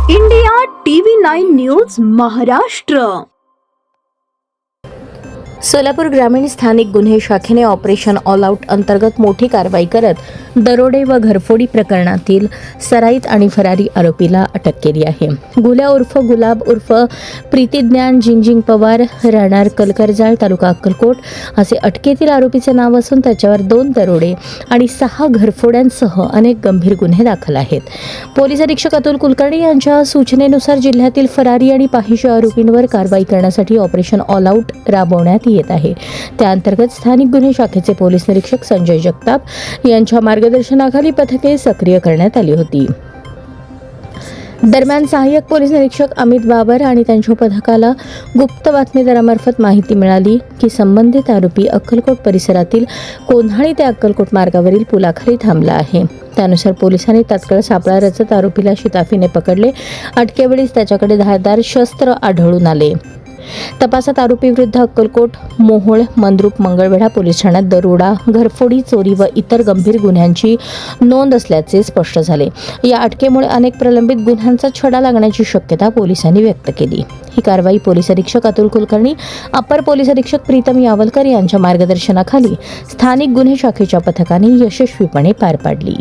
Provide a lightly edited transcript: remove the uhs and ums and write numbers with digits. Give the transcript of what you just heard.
India TV 9 news Maharashtra. Solapur ग्रामीण स्थानिक गुन्हे शाखेने ऑपरेशन ऑल आउट अंतर्गत मोठी कारवाई करत दरोडे व घरफोडी प्रकरणातील सराईत आणि फरारी आरोपीला अटक केली आहे. गुल्या उर्फ गुलाब उर्फ प्रीतिज्ञान जिंजिंग पवार, राहणार कलकरजाळ, तालुका अक्कलकोट असे अटकेतील आरोपीचे नाव असून त्याच्यावर 2 दरोडे आणि 6 घरफोड्यांसह अनेक गंभीर गुन्हे दाखल आहेत. पोलीस अधीक्षक अतुल कुलकर्णी यांच्या सूचनेनुसार जिल्ह्यातील फरारी आणि पाहिजे आरोपींवर कारवाई करण्यासाठी ऑपरेशन ऑल आउट राबवण्यात येत आहे. त्या अंतर्गत स्थानिक गुन्हे शाखेचे पोलीस निरीक्षक संजय जगताप यांच्या मार्गदर्शनाखाली पथके सक्रिय करण्यात आली होती. दरम्यान सहाय्यक पोलीस निरीक्षक अमित बाबर आणि त्यांच्या पथकाला गुप्त बातमीदारामार्फत माहिती मिळाली की संबंधित आरोपी अक्कलकोट परिसरातील कोन्हाळी ते अक्कलकोट मार्गावरील पुलाखाली थांबला आहे. त्यानुसार पोलिसांनी तात्काळ सापळा रचत आरोपीला शिताफीने पकडले. अटकेवेळीच त्याच्याकडे धारदार शस्त्र आढळून आले. तपासात आरोपीविरुद्ध अक्कलकोट, मोहोळ, मंद्रुप, मंगळवेढा पोलीस ठाण्यात दरोडा, घरफोडी, चोरी व इतर गंभीर गुन्ह्यांची नोंद असल्याचे स्पष्ट झाले. या अटकेमुळे अनेक प्रलंबित गुन्ह्यांचा छडा लागण्याची शक्यता पोलिसांनी व्यक्त केली. ही कारवाई पोलीस अधीक्षक अतुल कुलकर्णी, अपर पोलीस अधीक्षक प्रीतम यावलकर यांच्या मार्गदर्शनाखाली स्थानिक गुन्हे शाखेच्या पथकाने यशस्वीपणे पार पाडली.